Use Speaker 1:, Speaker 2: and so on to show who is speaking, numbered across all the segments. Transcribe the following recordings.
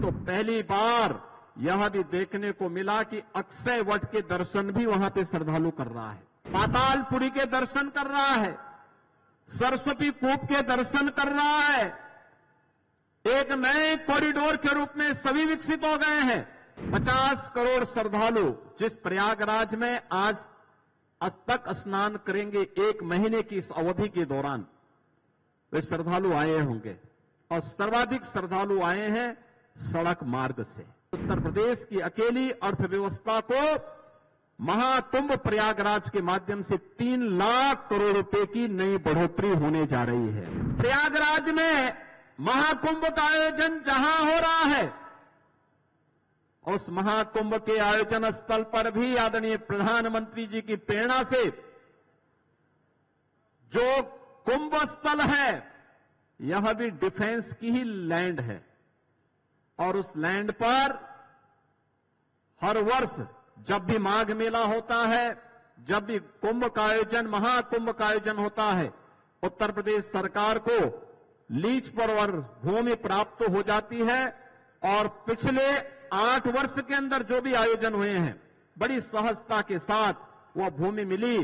Speaker 1: तो पहली बार यह भी देखने को मिला कि अक्षय वट के दर्शन भी वहां पे श्रद्धालु कर रहा है, पातालपुरी के दर्शन कर रहा है, सरस्वती कूप के दर्शन कर रहा है। एक नए कॉरिडोर के रूप में सभी विकसित हो गए हैं। 50 करोड़ श्रद्धालु जिस प्रयागराज में आज तक स्नान करेंगे, 1 महीने की इस अवधि के दौरान वे श्रद्धालु आए होंगे, और सर्वाधिक श्रद्धालु आए हैं सड़क मार्ग से। उत्तर प्रदेश की अकेली अर्थव्यवस्था को महाकुंभ प्रयागराज के माध्यम से 3 लाख करोड़ रुपए की नई बढ़ोतरी होने जा रही है। प्रयागराज में महाकुंभ का आयोजन जहां हो रहा है, उस महाकुंभ के आयोजन स्थल पर भी आदरणीय प्रधानमंत्री जी की प्रेरणा से जो कुंभ स्थल है, यह भी डिफेंस की ही लैंड है, और उस लैंड पर हर वर्ष जब भी माघ मेला होता है, जब भी कुंभ का आयोजन, महाकुंभ का आयोजन होता है, उत्तर प्रदेश सरकार को लीज पर और भूमि प्राप्त हो जाती है। और पिछले 8 वर्ष के अंदर जो भी आयोजन हुए हैं, बड़ी सहजता के साथ वह भूमि मिली,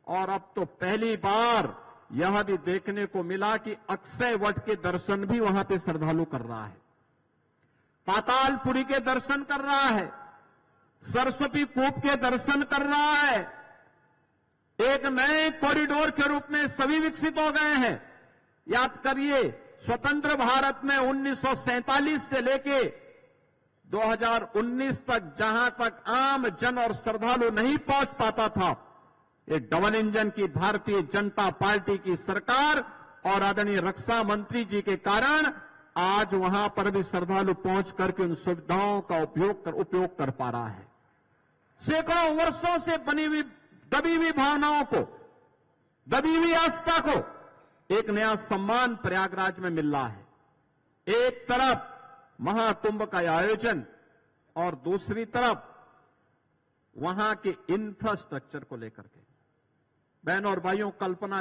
Speaker 1: और अब तो पहली बार यह भी देखने को मिला कि अक्षय वट के दर्शन भी वहां पे श्रद्धालु कर रहा है, पातालपुरी के दर्शन कर रहा है, सरस्वती कूप के दर्शन कर रहा है। एक नए कॉरिडोर के रूप में सभी विकसित हो गए हैं। याद करिए, स्वतंत्र भारत में 1947 से लेके 2019 तक जहां तक आम जन और श्रद्धालु नहीं पहुंच पाता था, ये डबल इंजन की भारतीय जनता पार्टी की सरकार और आदरणीय रक्षा मंत्री जी के कारण आज वहां पर भी श्रद्धालु पहुंच करके उन सुविधाओं का उपयोग कर पा रहा है। सैकड़ों वर्षों से बनी हुई दबी हुई भावनाओं को, दबी हुई आस्था को एक नया सम्मान प्रयागराज में मिल रहा है। एक तरफ महाकुंभ का आयोजन और दूसरी तरफ वहां के इंफ्रास्ट्रक्चर को लेकर के। बहनों और भाइयों, कल्पना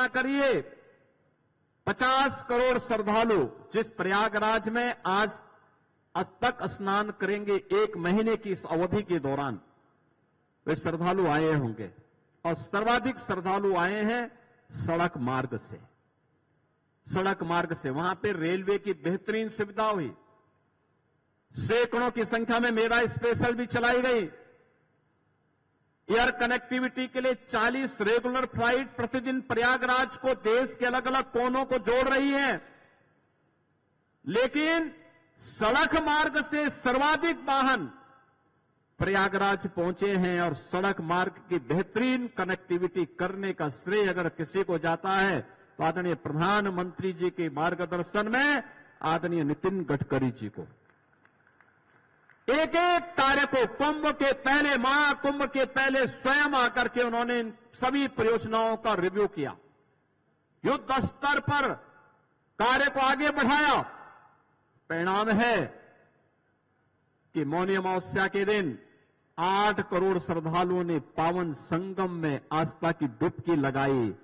Speaker 1: करिए 50 करोड़ श्रद्धालु जिस प्रयागराज में आज तक स्नान करेंगे, 1 महीने की इस अवधि के दौरान वे श्रद्धालु आए होंगे, और सर्वाधिक श्रद्धालु आए हैं सड़क मार्ग से। सड़क मार्ग से वहां पे रेलवे की बेहतरीन सुविधा हुई, सैकड़ों की संख्या में मेरा स्पेशल भी चलाई गई। एयर कनेक्टिविटी के लिए 40 रेगुलर फ्लाइट प्रतिदिन प्रयागराज को देश के अलग अलग कोनों को जोड़ रही है। लेकिन सड़क मार्ग से सर्वाधिक वाहन प्रयागराज पहुंचे हैं, और सड़क मार्ग की बेहतरीन कनेक्टिविटी करने का श्रेय अगर किसी को जाता है तो आदरणीय प्रधानमंत्री जी के मार्गदर्शन में आदरणीय नितिन गडकरी जी को। एक एक कार्य को कुंभ के पहले, महाकुंभ के पहले स्वयं आकर के उन्होंने इन सभी परियोजनाओं का रिव्यू किया, युद्ध स्तर पर कार्य को आगे बढ़ाया। परिणाम है कि मौनी अमावस्या के दिन 8 करोड़ श्रद्धालुओं ने पावन संगम में आस्था की डुबकी लगाई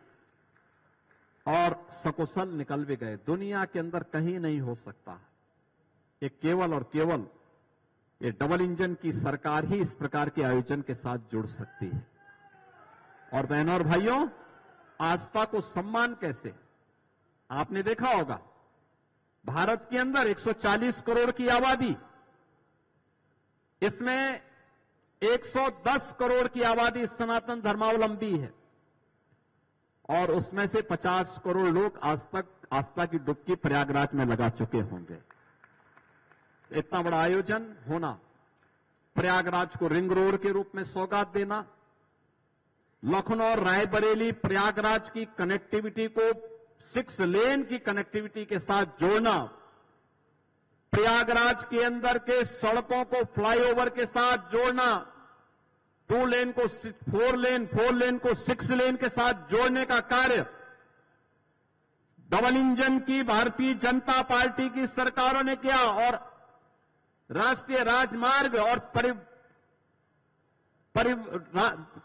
Speaker 1: और सकुशल निकल भी गए। दुनिया के अंदर कहीं नहीं हो सकता। ये केवल और केवल ये डबल इंजन की सरकार ही इस प्रकार के आयोजन के साथ जुड़ सकती है। और बहनों और भाइयों, आस्था को सम्मान कैसे, आपने देखा होगा, भारत के अंदर 140 करोड़ की आबादी, इसमें 110 करोड़ की आबादी सनातन धर्मावलंबी है, और उसमें से 50 करोड़ लोग आज तक आस्था की डुबकी प्रयागराज में लगा चुके होंगे। इतना बड़ा आयोजन होना, प्रयागराज को रिंग रोड के रूप में सौगात देना, लखनऊ और रायबरेली प्रयागराज की कनेक्टिविटी को 6 लेन की कनेक्टिविटी के साथ जोड़ना, प्रयागराज के अंदर के सड़कों को फ्लाईओवर के साथ जोड़ना, 2 लेन को 4 लेन, 4 लेन को 6 लेन के साथ जोड़ने का कार्य डबल इंजन की भारतीय जनता पार्टी की सरकारों ने किया। और राष्ट्रीय राजमार्ग और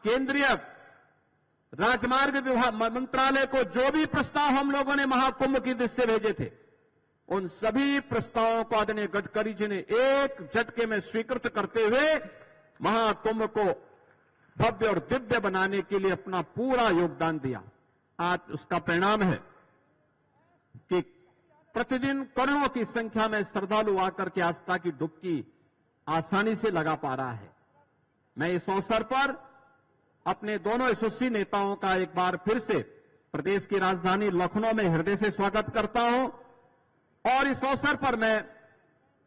Speaker 1: केंद्रीय राजमार्ग विभाग मंत्रालय को जो भी प्रस्ताव हम लोगों ने महाकुंभ की दृष्टि से भेजे थे, उन सभी प्रस्तावों को आदरणीय गडकरी जी ने एक झटके में स्वीकृत करते हुए महाकुंभ को भव्य और दिव्य बनाने के लिए अपना पूरा योगदान दिया। आज उसका परिणाम है कि प्रतिदिन करोड़ों की संख्या में श्रद्धालु आकर के आस्था की डुबकी आसानी से लगा पा रहा है। मैं इस अवसर पर अपने दोनों यशस्वी नेताओं का एक बार फिर से प्रदेश की राजधानी लखनऊ में हृदय से स्वागत करता हूं और इस अवसर पर मैं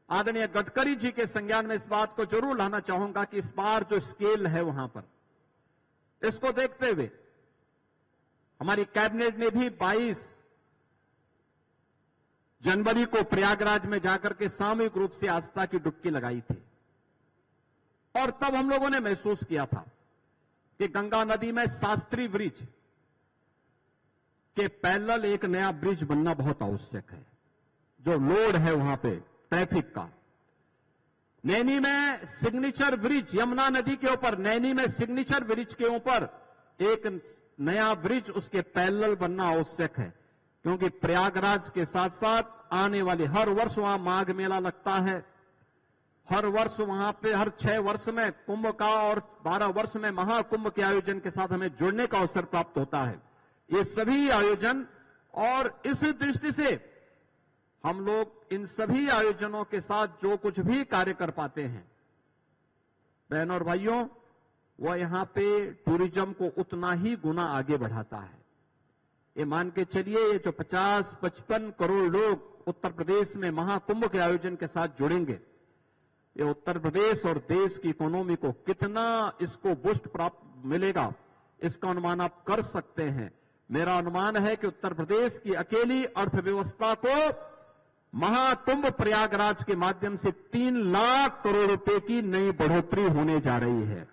Speaker 1: आदरणीय गडकरी जी के संज्ञान में इस बात को जरूर लाना चाहूंगा कि इस बार जो स्केल है वहां पर, इसको देखते हुए हमारी कैबिनेट ने भी 22 जनवरी को प्रयागराज में जाकर के सामूहिक रूप से आस्था की डुबकी लगाई थी और तब हम लोगों ने महसूस किया था कि गंगा नदी में शास्त्री ब्रिज के पैरेलल एक नया ब्रिज बनना बहुत आवश्यक है। जो लोड है वहां पे ट्रैफिक का, नैनी में सिग्नेचर ब्रिज, यमुना नदी के ऊपर नैनी में सिग्नेचर ब्रिज के ऊपर एक नया ब्रिज उसके पैरेलल बनना आवश्यक है, क्योंकि प्रयागराज के साथ साथ आने वाले हर वर्ष वहां माघ मेला लगता है, हर वर्ष वहां पे हर 6 वर्ष में कुंभ का और 12 वर्ष में महाकुंभ के आयोजन के साथ हमें जुड़ने का अवसर प्राप्त होता है। ये सभी आयोजन और इस दृष्टि से हम लोग इन सभी आयोजनों के साथ जो कुछ भी कार्य कर पाते हैं, बहनों और भाइयों, वह यहां पे टूरिज्म को उतना ही गुना आगे बढ़ाता है। ये मान के चलिए, ये जो 50-55 करोड़ लोग उत्तर प्रदेश में महाकुंभ के आयोजन के साथ जुड़ेंगे, ये उत्तर प्रदेश और देश की इकोनॉमी को कितना इसको बूस्ट प्राप्त मिलेगा, इसका अनुमान आप कर सकते हैं। मेरा अनुमान है कि उत्तर प्रदेश की अकेली अर्थव्यवस्था को महाकुंभ प्रयागराज के माध्यम से 3 लाख करोड़ रुपए की नई बढ़ोतरी होने जा रही है।